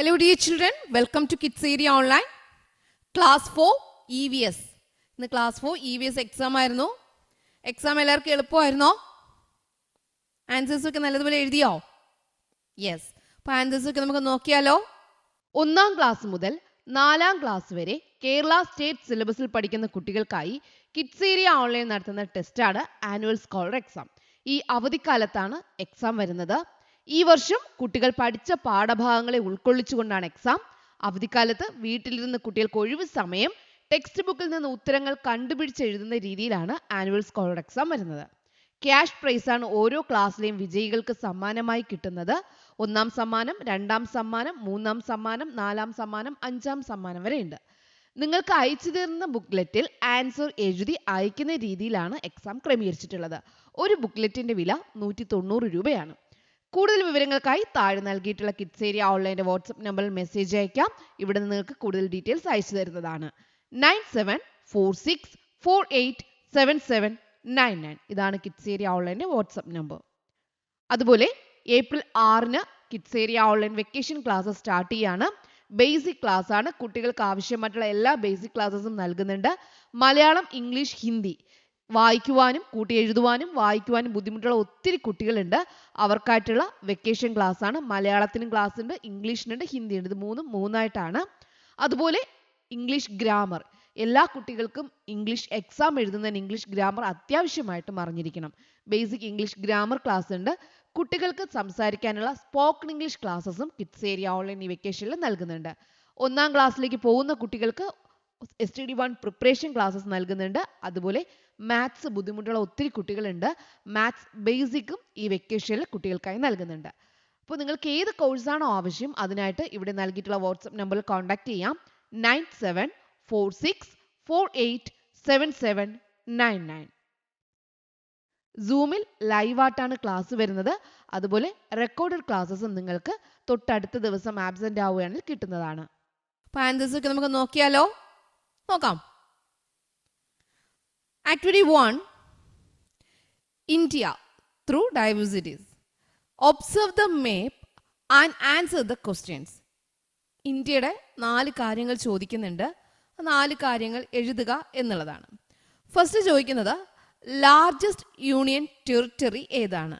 Hello dear children, welcome to Kids Area Online. Class 4 EVS. ഇന്ന് class 4 EVS exam ആയിരുന്നു. Exam എല്ലാവർക്കും എളുപ്പമായിരുന്നോ? Answers ഒക്കെ നല്ലതുപോലെ എഴുതിയോ? യെസ്. അപ്പോൾ ആൻസേഴ്സ് ഒക്കെ നമുക്ക് നോക്കിയാലോ. 1ാം ക്ലാസ് മുതൽ 4ാം ക്ലാസ് വരെ കേരള സ്റ്റേറ്റ് സിലബസിൽ പഠിക്കുന്ന കുട്ടികൾക്കായി കിഡ്സ് ഏരിയ ഓൺലൈൻ നടത്തുന്ന ടെസ്റ്റാണ് ആനുവൽ സ്കോളർ എക്സാം. ഈ അവധിക്കാലത്താണ് എക്സാം വരുന്നത്. ഈ വർഷം കുട്ടികൾ പഠിച്ച പാഠഭാഗങ്ങളെ ഉൾക്കൊള്ളിച്ചുകൊണ്ടാണ് എക്സാം. അവധിക്കാലത്ത് വീട്ടിലിരുന്ന് കുട്ടികൾക്ക് ഒഴിവ് സമയം ടെക്സ്റ്റ് ബുക്കിൽ നിന്ന് ഉത്തരങ്ങൾ കണ്ടുപിടിച്ചെഴുതുന്ന രീതിയിലാണ് ആനുവൽ സ്കോളർ എക്സാം വരുന്നത്. ക്യാഷ് പ്രൈസാണ് ഓരോ ക്ലാസ്സിലെയും വിജയികൾക്ക് സമ്മാനമായി കിട്ടുന്നത്. 1ാം സമ്മാനം, 2ാം സമ്മാനം, 3ാം സമ്മാനം, 4ാം സമ്മാനം, 5ാം സമ്മാനം വരെ ഉണ്ട്. നിങ്ങൾക്ക് അയച്ചു തരുന്ന ബുക്ക്ലെറ്റിൽ ആൻസർ എഴുതി അയക്കുന്ന രീതിയിലാണ് എക്സാം ക്രമീകരിച്ചിട്ടുള്ളത്. ഒരു ബുക്ക്ലെറ്റിന്റെ വില 190 രൂപയാണ്. കൂടുതൽ വിവരങ്ങൾക്കായി താഴെ നൽകിയിട്ടുള്ള കിഡ്സ് ഏരിയ ഓൺലൈൻ്റെ വാട്സ്ആപ്പ് നമ്പറിൽ മെസ്സേജ് അയക്കാം. ഇവിടെ നിങ്ങൾക്ക് കൂടുതൽ ഡീറ്റെയിൽസ് അയച്ചു തരുന്നതാണ്. 9746487799 ഇതാണ് കിഡ്സ് ഏരിയ ഓൺലൈൻ്റെ വാട്സ്ആപ്പ് നമ്പർ. അതുപോലെ April 6 kids area online vacation class start ചെയ്യാണ്. ബേസിക് ക്ലാസ് ആണ്. കുട്ടികൾക്ക് ആവശ്യമായിട്ടുള്ള എല്ലാ ബേസിക് ക്ലാസ്സസും നൽകുന്നുണ്ട്. മലയാളം, ഇംഗ്ലീഷ്, ഹിന്ദി വായിക്കുവാനും കൂട്ടി എഴുതുവാനും വായിക്കുവാനും ബുദ്ധിമുട്ടുള്ള ഒത്തിരി കുട്ടികളുണ്ട്. അവർക്കായിട്ടുള്ള വെക്കേഷൻ ക്ലാസ് ആണ്. മലയാളത്തിനും ക്ലാസ് ഉണ്ട്, ഇംഗ്ലീഷിനുണ്ട്, ഹിന്ദിയുണ്ട്. ഇത് മൂന്നായിട്ടാണ്. അതുപോലെ ഇംഗ്ലീഷ് ഗ്രാമർ എല്ലാ കുട്ടികൾക്കും ഇംഗ്ലീഷ് എക്സാം എഴുതുന്നതിന് ഇംഗ്ലീഷ് ഗ്രാമർ അത്യാവശ്യമായിട്ടും അറിഞ്ഞിരിക്കണം. ബേസിക് ഇംഗ്ലീഷ് ഗ്രാമർ ക്ലാസ് ഉണ്ട്. കുട്ടികൾക്ക് സംസാരിക്കാനുള്ള സ്പോക്കൺ ഇംഗ്ലീഷ് ക്ലാസ്സസും കിഡ്സ് ഏരിയ ഓൺലൈൻ ഈ വെക്കേഷനിൽ നൽകുന്നുണ്ട്. 1ാം ക്ലാസ്സിലേക്ക് പോകുന്ന കുട്ടികൾക്ക് STD1 പ്രിപ്പറേഷൻ ക്ലാസ്സസ് നൽകുന്നുണ്ട്. അതുപോലെ മാത്സ് ബുദ്ധിമുട്ടുള്ള ഒത്തിരി കുട്ടികളുണ്ട്. മാത്സ് ബേസിക്കും ഈ വെക്കേഷനിൽ കുട്ടികൾക്കായി നൽകുന്നുണ്ട്. അപ്പോൾ നിങ്ങൾക്ക് ഏത് കോഴ്സാണോ ആവശ്യം അതിനായിട്ട് ഇവിടെ നൽകിയിട്ടുള്ള വാട്സ്ആപ്പ് നമ്പറിൽ കോൺടാക്ട് ചെയ്യാം. 9746487799. സൂമിൽ ലൈവായിട്ടാണ് ക്ലാസ് വരുന്നത്. അതുപോലെ റെക്കോർഡഡ് ക്ലാസ്സസും നിങ്ങൾക്ക് തൊട്ടടുത്ത ദിവസം ആബ്സെന്റ് ആവുകയാണെങ്കിൽ കിട്ടുന്നതാണ്. അപ്പോൾ ആൻസേഴ്സ് ഒക്കെ നമുക്ക് നോക്കിയാലോ. നോക്കാം. Activity 1. India through diversities. Observe the map and answer the questions. ഇന്ത്യയുടെ 4 കാര്യങ്ങൾ ചോദിക്കുന്നുണ്ട്. 4 കാര്യങ്ങൾ എഴുതുക എന്നുള്ളതാണ്. ഫസ്റ്റ് ചോദിക്കുന്നത് ലാർജസ്റ്റ് യൂണിയൻ ടെറിട്ടറി ഏതാണ്?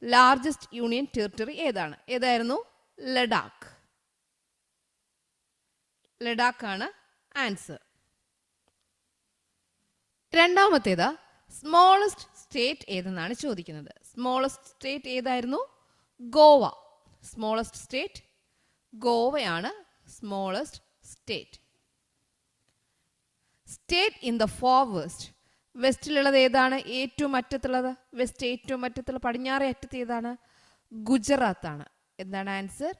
ലാർജസ്റ്റ് യൂണിയൻ ടെറിട്ടറി ഏതാണ്? ഏതായിരുന്നു? ലഡാക്ക്. ലഡാക്കാണ് ആൻസർ. രണ്ടാമത്തേത് സ്മോളസ്റ്റ് സ്റ്റേറ്റ് ഏതെന്നാണ് ചോദിക്കുന്നത്. സ്മോളസ്റ്റ് സ്റ്റേറ്റ് ഏതായിരുന്നു? ഗോവ. സ്മോളസ്റ്റ് സ്റ്റേറ്റ് ഗോവയാണ് smallest state. State in the far west. വെസ്റ്റിലുള്ളത് ഏതാണ്? ഏറ്റവും അറ്റത്തുള്ളത്. വെസ്റ്റ് ഏറ്റവും അറ്റത്തുള്ള പടിഞ്ഞാറേ അറ്റത്ത് ഏതാണ്? ഗുജറാത്താണ്. എന്താണ് ആൻസർ?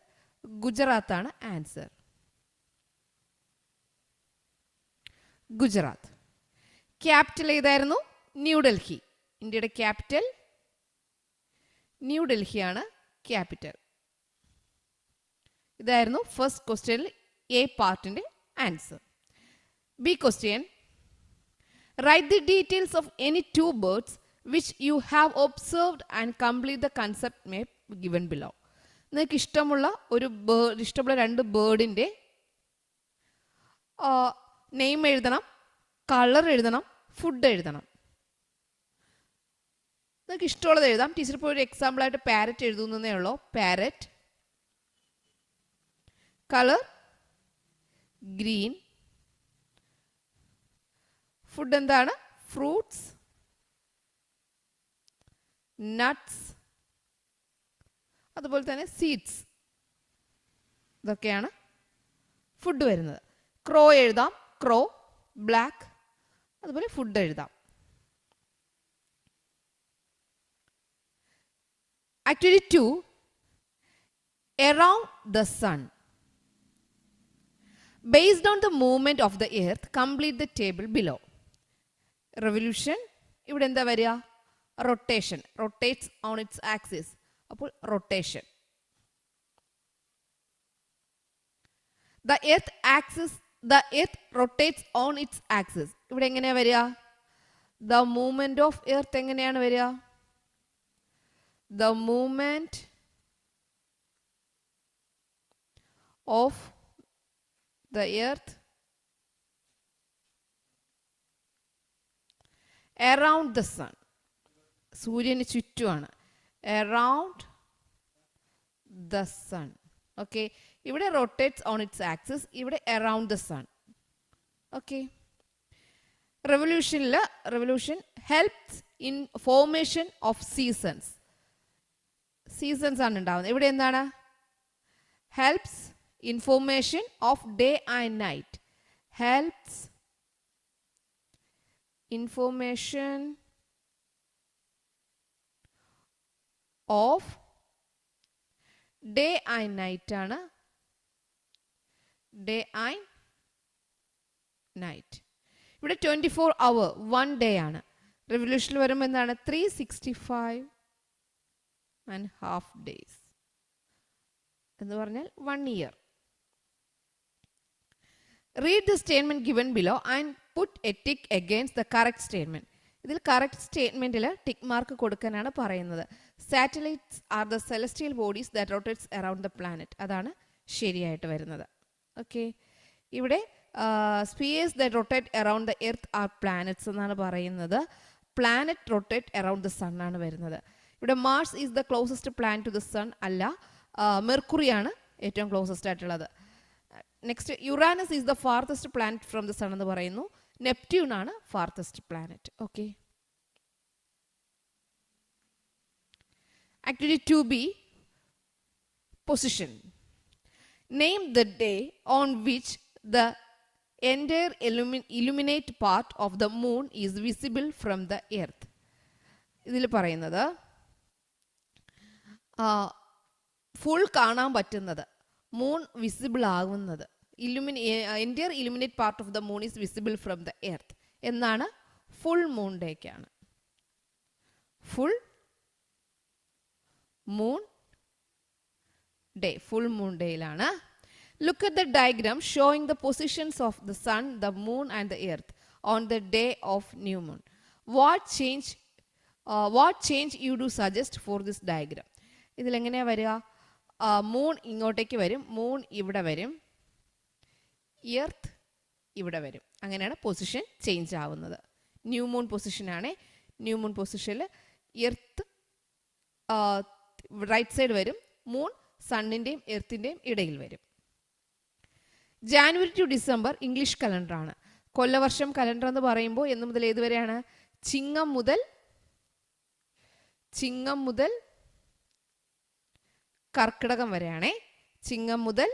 ഗുജറാത്താണ് ആൻസർ. ഗുജറാത്ത്. ക്യാപിറ്റൽ ഏതായിരുന്നു? ന്യൂഡൽഹി. ഇന്ത്യയുടെ ക്യാപിറ്റൽ ന്യൂഡൽഹിയാണ് ക്യാപിറ്റൽ. ഇതായിരുന്നു ഫസ്റ്റ് ക്വസ്റ്റ്യനിൽ എ പാർട്ടിന്റെ answer. B question write the details of any 2 birds which you have observed and complete the concept map given below. നിങ്ങൾക്ക് ഇഷ്ടമുള്ള ഒരു ഇഷ്ടമുള്ള 2 ബേർഡിന്റെ നെയിം എഴുതണം, കളർ എഴുതണം, ഫുഡ് എഴുതണം. നിങ്ങൾക്ക് ഇഷ്ടമുള്ളത് എഴുതാം. ടീച്ചർ ഇപ്പോൾ ഒരു എക്സാമ്പിളായിട്ട് പാരറ്റ് എഴുതുന്നതേ ഉള്ളൂ. പാരറ്റ്. Colour green. ഫുഡ് എന്താണ്? ഫ്രൂട്ട്സ്, നട്ട്സ്, അതുപോലെ തന്നെ സീഡ്സ്. ഇതൊക്കെയാണ് ഫുഡ് വരുന്നത്. ക്രോ എഴുതാം. Crow, black. അതുപോലെ ഫുഡ് എഴുതാം. Activity 2 around the sun. Based on the movement of the earth, complete the table below. Revolution ഇവിടെ എന്താ വരിക? Rotation. Rotates on its axis. അപ്പോൾ rotation. The earth rotates on its axis. ഇവിടെ എങ്ങനെയാ വരിക? The movement of earth എങ്ങനെയാണ് വരിക? The movement of the earth around the sun. സൂര്യന് ചുറ്റുമാണ്. Around the sun. Okay. ഇവിടെ rotates on its axis. ഇവിടെ around the sun. Okay. Revolution helps in formation of seasons. Seasons ആണ് ഉണ്ടാവുന്നത്. ഇവിടെ എന്താണ്? Helps in formation of day and night. Helps information of day and night ആണ്. Day and night. ഇവിടെ 24 hour 1 day ആണ്. റെവല്യൂഷനിൽ വരുമ്പോൾ എന്താണ്? 365.5 days എന്ന് പറഞ്ഞാൽ 1 year. Read the statement given below and put a tick against the correct statement. ഇതിൽ correct സ്റ്റേറ്റ്മെന്റിൽ tick mark കൊടുക്കാനാണ് പറയുന്നത്. Satellites are the celestial bodies that rotates around the planet. അതാണ് ശരിയായിട്ട് വരുന്നത്. ഓക്കെ. ഇവിടെ spheres that rotate around the earth are planets എന്നാണ് പറയുന്നത്. Planet rotate around the sun ആണ് വരുന്നത്. ഇവിടെ Mars is the closest planet to the sun അല്ല, മെർക്കുറിയാണ് ഏറ്റവും ക്ലോസസ്റ്റ് ആയിട്ടുള്ളത്. Next Uranus is the farthest planet from the sun എന്ന് പറയുന്നു. നെപ്റ്റ്യൂൺ ആണ് farthest planet. Okay. Activity 2B position. Name the day on which the entire illuminate part of the moon is visible from the earth. ഇതിൽ പറയുന്നത് full കാണാൻ പറ്റുന്നത്, moon visible ആകുന്നത്, entire illuminate part of the moon is visible from the earth എന്നാണ് full moon ഡേക്കാണ്. Full moon day, full moon ഡേയിലാണ്. Look at the diagram showing the positions of the sun, the moon and the earth on the day of new moon. What change you do suggest for this diagram? ഇതിൽ എങ്ങനെയാ വരിക? Moon ഇങ്ങോട്ടേക്ക് വരും, moon ഇവിടെ വരും, earth ഇവിടെ വരും. അങ്ങനെയാണ് പൊസിഷൻ ചേഞ്ച് ആവുന്നത്. ന്യൂ മൂൺ പൊസിഷനാണ്. ന്യൂ മൂൺ പൊസിഷനിൽ എർത്ത് റൈറ്റ് സൈഡ് വരും, മൂൺ സണ്ണിൻ്റെയും എർത്തിൻ്റെയും ഇടയിൽ വരും. ജാനുവരി ടു ഡിസംബർ ഇംഗ്ലീഷ് കലണ്ടറാണ്. കൊല്ലവർഷം കലണ്ടർ എന്ന് പറയുമ്പോൾ എന്ന് മുതൽ ഏതുവരെയാണ്? ചിങ്ങം മുതൽ കർക്കിടകം വരെയാണേ. ചിങ്ങം മുതൽ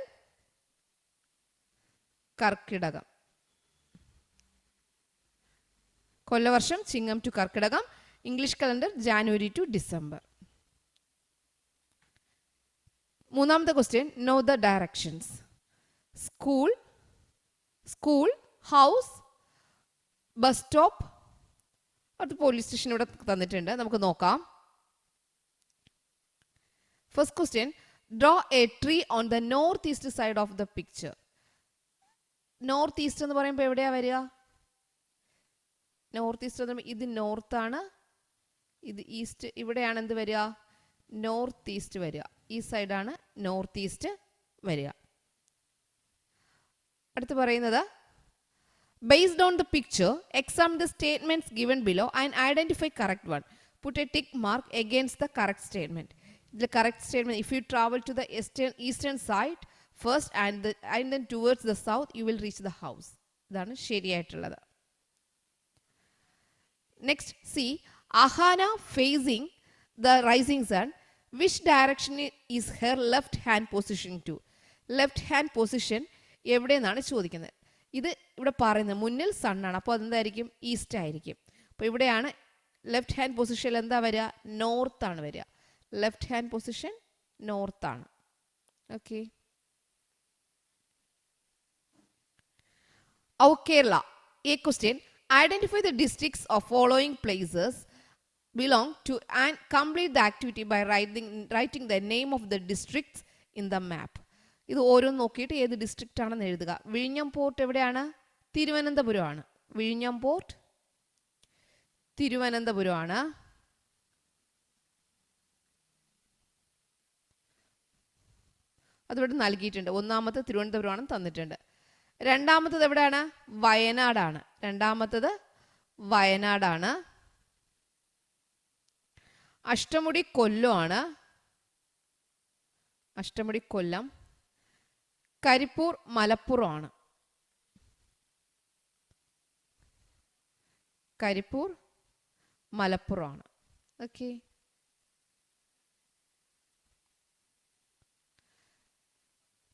കർക്കിടകം. കൊല്ലവർഷം Chingam to Karkidakam. English calendar January to December. മൂന്നാമത്തെ question, know the directions. School, house, bus stop, അത് പോലീസ് സ്റ്റേഷൻ ഇവിടെ തന്നിട്ടുണ്ട്, നമുക്ക് നോക്കാം. First question, draw a tree on the north east side of the picture. North east എന്ന് പറയുമ്പോൾ എവിടെയാ വരിക? നോർത്ത് ഈസ്റ്റ് എന്ന് പറയുമ്പോൾ ഇത് നോർത്താണ്, ഇത് ഈസ്റ്റ്. ഇവിടെയാണ് എന്ത് വരിക? നോർത്ത് ഈസ്റ്റ് വരിക. ഈ സൈഡാണ് നോർത്ത് ഈസ്റ്റ് വരിക. അടുത്ത് പറയുന്നത്, based on the picture examine the statements given below and identify correct one. Put a tick mark against the correct statement. The correct statement, if you travel to the eastern side first and then towards the south you will reach the house. ഇതാണ് ശരിയായിട്ടുള്ളത്. Next, see Ahana facing the rising sun. Which direction is her left hand position to? Left hand position എവിടെയെന്നാണ് ചോദിക്കുന്നത്. ഇത് ഇവിടെ പറയുന്നത് മുന്നിൽ സണ്ണാണ്, അപ്പോൾ അതെന്തായിരിക്കും? East ആയിരിക്കും. അപ്പോൾ ഇവിടെയാണ് ലെഫ്റ്റ് ഹാൻഡ് പൊസിഷൻ എന്താ വരിക? നോർത്താണ് വരിക. ലെഫ്റ്റ് ഹാൻഡ് പൊസിഷൻ നോർത്താണ്. Okay. Our Kerala. A question, identify the districts of following places belong to and complete the activity by writing the name of the districts in the map. ഇത് ഓരോന്ന് നോക്കിയിട്ട് ഏത് district ആണെന്ന് എഴുതുക. വിഴിഞ്ഞം port എവിടെയാണ്? തിരുവനന്തപുരമാണ്. വിഴിഞ്ഞം പോർട്ട് തിരുവനന്തപുരമാണ്. അതിവിടെ നൽകിയിട്ടുണ്ട്. ഒന്നാമത്തെ തിരുവനന്തപുരമാണ് തന്നിട്ടുണ്ട്. രണ്ടാമത്തത് എവിടെയാണ്? വയനാടാണ്. രണ്ടാമത്തത് വയനാടാണ്. അഷ്ടമുടി കൊല്ലമാണ്. അഷ്ടമുടി കൊല്ലം. കരിപ്പൂർ മലപ്പുറമാണ്. കരിപ്പൂർ മലപ്പുറമാണ്. Okay.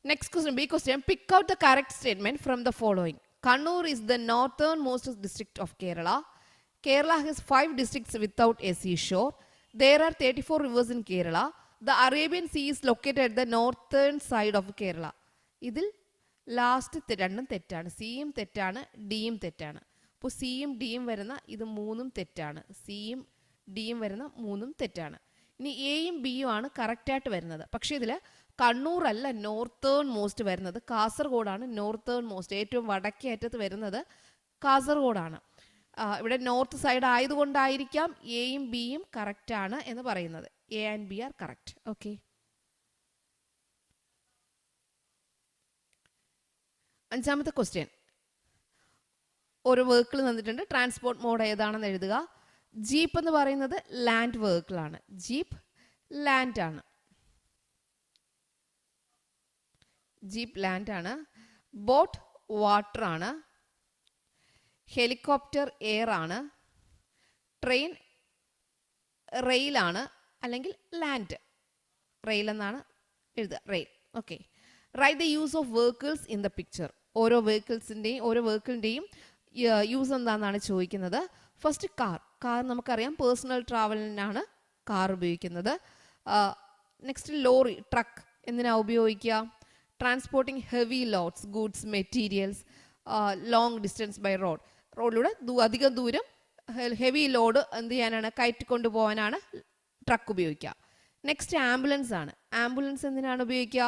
Next question, B question. Pick out the correct statement from the following. Kannur is the northernmost district of Kerala. Kerala has 5 districts without a seashore. There are 34 rivers in Kerala. The Arabian Sea is located at the northern side of Kerala. ഇതിൽ last രണ്ടും തെറ്റാണ്. സിയും തെറ്റാണ്, ഡിയും തെറ്റാണ്. അപ്പോൾ സിയും ഡിയും വരുന്ന ഇത് മൂന്നും തെറ്റാണ്. സിയും ഡിയും വരുന്ന മൂന്നും തെറ്റാണ്. ഇനി എയും ബിയും ആണ് കറക്റ്റായിട്ട് വരുന്നത്. പക്ഷേ ഇതിൽ കണ്ണൂർ അല്ല നോർത്തേൺ മോസ്റ്റ് വരുന്നത്, കാസർഗോഡാണ് നോർത്തേൺ മോസ്റ്റ്. ഏറ്റവും വടക്കേ അറ്റത്ത് വരുന്നത് കാസർഗോഡാണ്. ഇവിടെ നോർത്ത് സൈഡ് ആയതുകൊണ്ടായിരിക്കാം എയും ബിയും കറക്റ്റാണ് എന്ന് പറയുന്നത്. A and B are correct. Okay. അഞ്ചാമത്തെ ക്വസ്റ്റ്യൻ. ഒരു വെഹിക്കിൾ തന്നിട്ടുണ്ട്. ട്രാൻസ്പോർട്ട് മോഡ് ഏതാണെന്ന് എഴുതുക. ജീപ്പ് എന്ന് പറയുന്നത് ലാൻഡ് വെഹിക്കിളാണ്. ജീപ്പ് ലാൻഡ് ആണ്. ജീപ്പ് ലാൻഡ് ആണ്. ബോട്ട് വാട്ടർ ആണ്. ഹെലികോപ്റ്റർ എയർ ആണ്. ട്രെയിൻ റെയിലാണ്, അല്ലെങ്കിൽ ലാൻഡ് റെയിൽ എന്നാണ് എഴുതുക. Rail. Okay. Write the use of vehicles in the picture. ഓരോ വെഹിക്കിളിൻ്റെയും യൂസ് എന്താണെന്നാണ് ചോദിക്കുന്നത്. First car. കാർ നമുക്കറിയാം പേഴ്സണൽ ട്രാവലിനാണ് കാർ ഉപയോഗിക്കുന്നത്. നെക്സ്റ്റ് ലോറി, ട്രക്ക് എന്തിനാ ഉപയോഗിക്കുക? Transporting heavy loads, goods, materials, long distance by road. റോഡിലൂടെ അധികം ദൂരം ഹെവി ലോഡ് എന്ത് ചെയ്യാനാണ്? കയറ്റിക്കൊണ്ടു പോകാനാണ് ട്രക്ക് ഉപയോഗിക്കുക. നെക്സ്റ്റ് ആംബുലൻസ് ആണ്. ആംബുലൻസ് എന്തിനാണ് ഉപയോഗിക്കുക?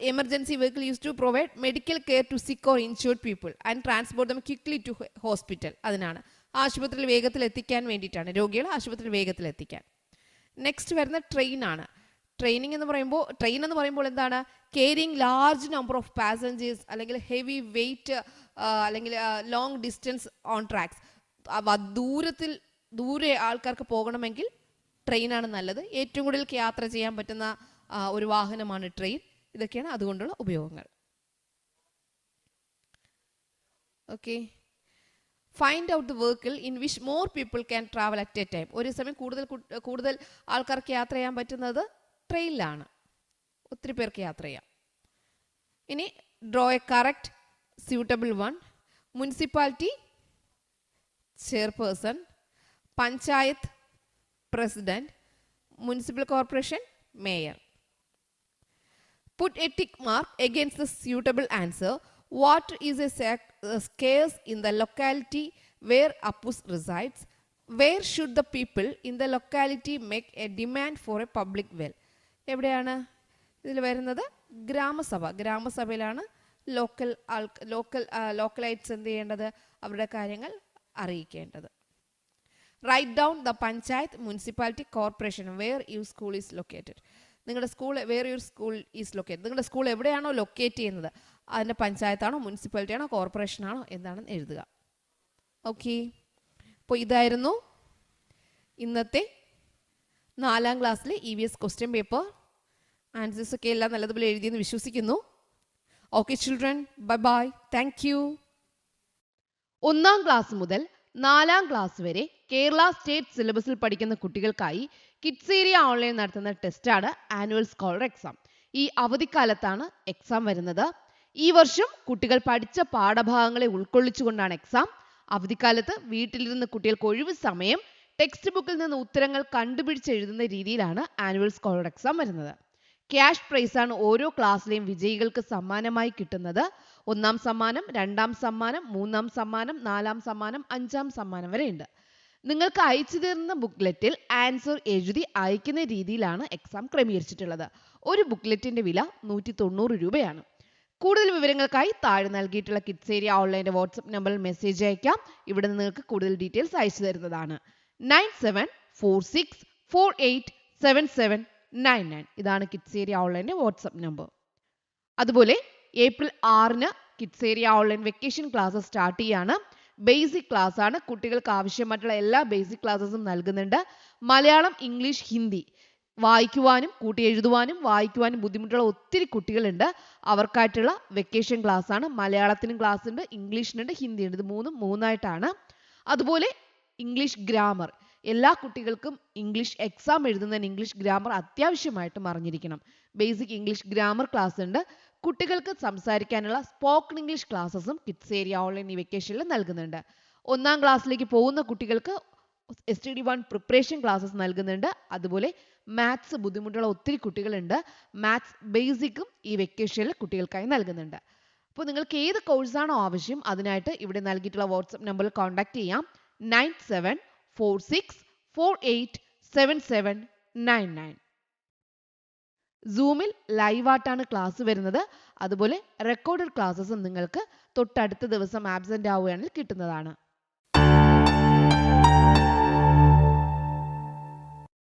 Emergency vehicle use to provide medical care to sick or insured people and transport them quickly to hospital. അതിനാണ് ആശുപത്രിയിൽ വേഗത്തിൽ എത്തിക്കാൻ വേണ്ടിയിട്ടാണ്, രോഗികളെ ആശുപത്രിയിൽ വേഗത്തിൽ എത്തിക്കാൻ. നെക്സ്റ്റ് വരുന്ന ട്രെയിൻ ആണ്. ട്രെയിൻ എന്ന് പറയുമ്പോൾ എന്താണ്? Carrying large number of passengers, അല്ലെങ്കിൽ ഹെവി വെയിറ്റ്, അല്ലെങ്കിൽ ലോങ് ഡിസ്റ്റൻസ് ഓൺ ട്രാക്സ്. ദൂരെ ആൾക്കാർക്ക് പോകണമെങ്കിൽ ട്രെയിനാണ് നല്ലത്. ഏറ്റവും കൂടുതൽ യാത്ര ചെയ്യാൻ പറ്റുന്ന ഒരു വാഹനമാണ് ട്രെയിൻ. ഇതൊക്കെയാണ് അതുകൊണ്ടുള്ള ഉപയോഗങ്ങൾ. Okay. Find out the vehicle in which more people can travel at A time. ഒരു സമയം കൂടുതൽ ആൾക്കാർക്ക് യാത്ര ചെയ്യാൻ പറ്റുന്നത് ട്രെയിനിലാണ്. ഒത്തിരി പേർക്ക് യാത്ര ചെയ്യാം. ഇനി draw A correct suitable one. Municipality chairperson, panchayat president, municipal corporation mayor. Put a tick mark against the suitable answer. Water is scarce in the locality where Appus resides. Where should the people in the locality make a demand for a public well? എവിടെയാണ് ഇതിൽ വരുന്നത്? ഗ്രാമസഭ. ഗ്രാമസഭയിലാണ് ലോക്കലൈറ്റ്സ് എന്ത് ചെയ്യേണ്ടത്? അവരുടെ കാര്യങ്ങൾ അറിയിക്കേണ്ടത്. Write down the panchayat, municipality, corporation where your school is located. നിങ്ങളുടെ school where your school is locate. നിങ്ങളുടെ school എവിടെയാണോ ലൊക്കേറ്റ് ചെയ്യുന്നത് അതിൻ്റെ പഞ്ചായത്താണോ മുനിസിപ്പാലിറ്റി ആണോ കോർപ്പറേഷനാണോ എന്താണെന്ന് എഴുതുക. ഓക്കെ. അപ്പോൾ ഇതായിരുന്നു ഇന്നത്തെ 4ാം ക്ലാസ്സിലെ EVS ക്വസ്റ്റ്യൻ പേപ്പർ. ആൻസേഴ്സ് ഒക്കെ എല്ലാം നല്ലതുപോലെ എഴുതിയെന്ന് വിശ്വസിക്കുന്നു. Okay children, bye bye, thank you. 1ാം class മുതൽ 4ാം ക്ലാസ് വരെ കേരള സ്റ്റേറ്റ് സിലബസിൽ പഠിക്കുന്ന കുട്ടികൾക്കായി കിഡ്സ് ഏരിയ ഓൺലൈൻ നടത്തുന്ന ടെസ്റ്റാണ് ആനുവൽ സ്കോളർ എക്സാം. ഈ അവധിക്കാലത്താണ് എക്സാം വരുന്നത്. ഈ വർഷം കുട്ടികൾ പഠിച്ച പാഠഭാഗങ്ങളെ ഉൾക്കൊള്ളിച്ചുകൊണ്ടാണ് എക്സാം. അവധിക്കാലത്ത് വീട്ടിലിരുന്ന് കുട്ടികൾക്ക് ഒഴിവ് സമയം ടെക്സ്റ്റ് ബുക്കിൽ നിന്ന് ഉത്തരങ്ങൾ കണ്ടുപിടിച്ച് എഴുതുന്ന രീതിയിലാണ് ആനുവൽ സ്കോളർ എക്സാം വരുന്നത്. ക്യാഷ് പ്രൈസ് ആണ് ഓരോ ക്ലാസ്സിലെയും വിജയികൾക്ക് സമ്മാനമായി കിട്ടുന്നത്. 1ാം സമ്മാനം, 2ാം സമ്മാനം, 3ാം സമ്മാനം, 4ാം സമ്മാനം, 5ാം സമ്മാനം വരെ ഉണ്ട്. നിങ്ങൾക്ക് അയച്ചു തരുന്ന ബുക്ക്ലെറ്റിൽ ആൻസർ എഴുതി അയക്കുന്ന രീതിയിലാണ് എക്സാം ക്രമീകരിച്ചിട്ടുള്ളത്. ഒരു ബുക്ക്ലെറ്റിന്റെ വില 190 രൂപയാണ്. കൂടുതൽ വിവരങ്ങൾക്കായി താഴെ നൽകിയിട്ടുള്ള കിഡ്സ് ഏരിയ ഓൺലൈൻ്റെ വാട്സ്ആപ്പ് നമ്പറിൽ മെസ്സേജ് അയക്കാം. ഇവിടെ നിങ്ങൾക്ക് കൂടുതൽ ഡീറ്റെയിൽസ് അയച്ചു തരുന്നതാണ്. 9746487799. ഇതാണ് കിഡ്സ് ഏരിയ ഓൺലൈൻ്റെ വാട്സ്ആപ്പ് നമ്പർ. അതുപോലെ ഏപ്രിൽ 6-ന് kids area online vacation class start ചെയ്യാണ്. ബേസിക് ക്ലാസ് ആണ്. കുട്ടികൾക്ക് ആവശ്യമായിട്ടുള്ള എല്ലാ ബേസിക് ക്ലാസ്സസും നൽകുന്നുണ്ട്. മലയാളം, ഇംഗ്ലീഷ്, ഹിന്ദി വായിക്കുവാനും കൂട്ടി എഴുതുവാനും വായിക്കുവാനും ബുദ്ധിമുട്ടുള്ള ഒത്തിരി കുട്ടികളുണ്ട്. അവർക്കായിട്ടുള്ള വെക്കേഷൻ ക്ലാസ് ആണ്. മലയാളത്തിനും ക്ലാസ് ഉണ്ട്, ഇംഗ്ലീഷിനുണ്ട്, ഹിന്ദിയുണ്ട്. ഇത് മൂന്നായിട്ടാണ്. അതുപോലെ ഇംഗ്ലീഷ് ഗ്രാമർ എല്ലാ കുട്ടികൾക്കും ഇംഗ്ലീഷ് എക്സാം എഴുതുന്നതിന് ഇംഗ്ലീഷ് ഗ്രാമർ അത്യാവശ്യമായിട്ടും അറിഞ്ഞിരിക്കണം. ബേസിക് ഇംഗ്ലീഷ് ഗ്രാമർ ക്ലാസ് ഉണ്ട്. കുട്ടികൾക്ക് സംസാരിക്കാനുള്ള സ്പോക്കൺ ഇംഗ്ലീഷ് ക്ലാസ്സസും കിഡ്സ് ഏരിയ ഓൺലൈൻ ഈ വെക്കേഷനിൽ നൽകുന്നുണ്ട്. 1-ാം ക്ലാസ്സിലേക്ക് പോകുന്ന കുട്ടികൾക്ക് STD1 പ്രിപ്പറേഷൻ ക്ലാസ്സസ് നൽകുന്നുണ്ട്. അതുപോലെ മാത്സ് ബുദ്ധിമുട്ടുള്ള ഒത്തിരി കുട്ടികളുണ്ട്. മാത്സ് ബേസിക്കും ഈ വെക്കേഷനിൽ കുട്ടികൾക്കായി നൽകുന്നുണ്ട്. അപ്പോൾ നിങ്ങൾക്ക് ഏത് കോഴ്സാണോ ആവശ്യം അതിനായിട്ട് ഇവിടെ നൽകിയിട്ടുള്ള വാട്സപ്പ് നമ്പറിൽ കോൺടാക്ട് ചെയ്യാം. 9746487799. സൂമിൽ ലൈവായിട്ടാണ് ക്ലാസ് വരുന്നത്. അതുപോലെ റെക്കോർഡഡ് ക്ലാസ്സസും നിങ്ങൾക്ക് തൊട്ടടുത്ത ദിവസം ആബ്സെന്റ് ആവുകയാണെങ്കിൽ കിട്ടുന്നതാണ്.